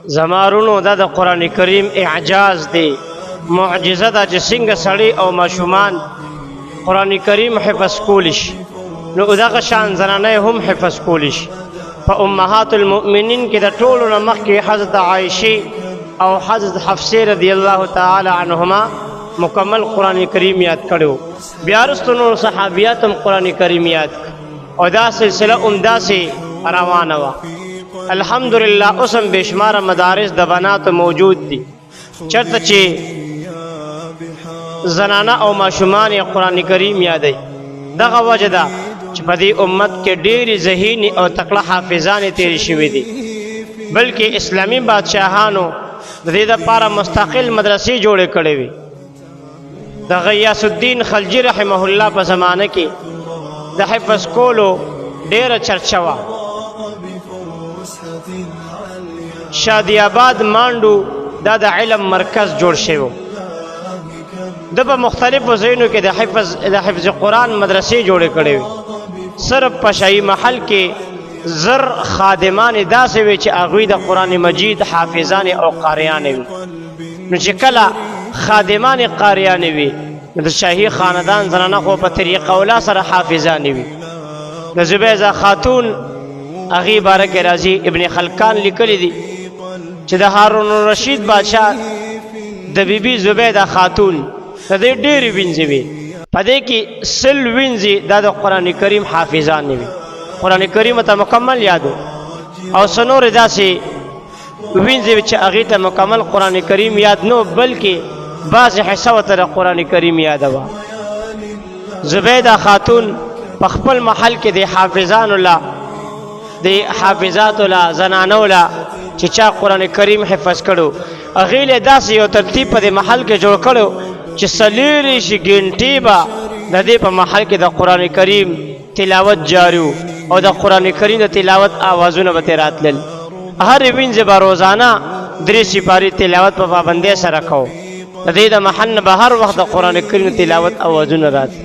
زمارونو دا د قرآن کریم اعجاز دی، معجزه ده چې څنګه سړی او ماشومان قرآن کریم حفظ کولی شي، نو دغه شان زنانه هم حفظ کولی شي. په امهات المؤمنین کې د ټولو نه مخکې حضرت عایشې او حضرت حفصه رضی الله تعالی عنهما مکمل قرآن کریم یاد کړو، بیا وروسته نور صحابیات هم قرآن کریم یاد کړ او دا سلسله همداسې روانه وه. الحمدلله اوس هم بېشماره مدارس د بناتو موجود دي چېرته چې زنانه او ماشومان یې قرآن کریم یادوي. دغه وجه ده چې په دې امت کې ډېرې ذهینې او تکړه حافظانې تېرې شوي دي، بلکې اسلامي بادشاهانو د دې دپاره مستقل مدرسې جوړې کړې وي. د غیاث الدین خلجي رحمه الله په زمانه کې د حفظ کولو ډېره چرچه وه. شادی آباد مانډو دا د علم مرکز جوړ شوی، د په مختلفو ځایونو کې د حفظ قرآن مدرسې جوړې کړې وي. صرف په شاهي محل کې زر خادمانې داسې وي چې هغوی د قرآن مجید حافظانې او قاریانې وي. نو چې کله خادمانې قاریانې وي نو د شاهي خاندان زنانه خو په طریقه اوله سره حافظانې وي. د زبیده خاتون هغې باره کې راځي، ابن خلکان لیکلی دي چې د هارون الرشید بادشاه د بیبي زبیده خاتون د دې ډېرې وینځې وي، په دې کې 100 وینځې دا د قرآن کریم حافظانې وي، قرآن کریم ته مکمل یادو، او څه نورې داسې وینځې وي چې هغې ته مکمل قرآن کریم یاد نه، بلکې بعضې حصه ورته د قرآن کریم یاده وه. زبیده خاتون په خپل محل کې د حافظانو له د حافظاتو له زنانو له چې چا قرآن کریم حفظ کړو، هغې له داسې یو ترتیب په دې محل کې جوړ کړو چې 40 ګنټې به د دې په محل کې د قرآن کریم تلاوت جاری و او د قرآن کریم د تلاوت آوازونه به ترې راتلل. هرې وینځې به روزانه 3 سپارې تلاوت په پابندۍ سره کوو، د دې د محل نه به هر وخت د قرآن کریم تلاوت آوازونه راتلل.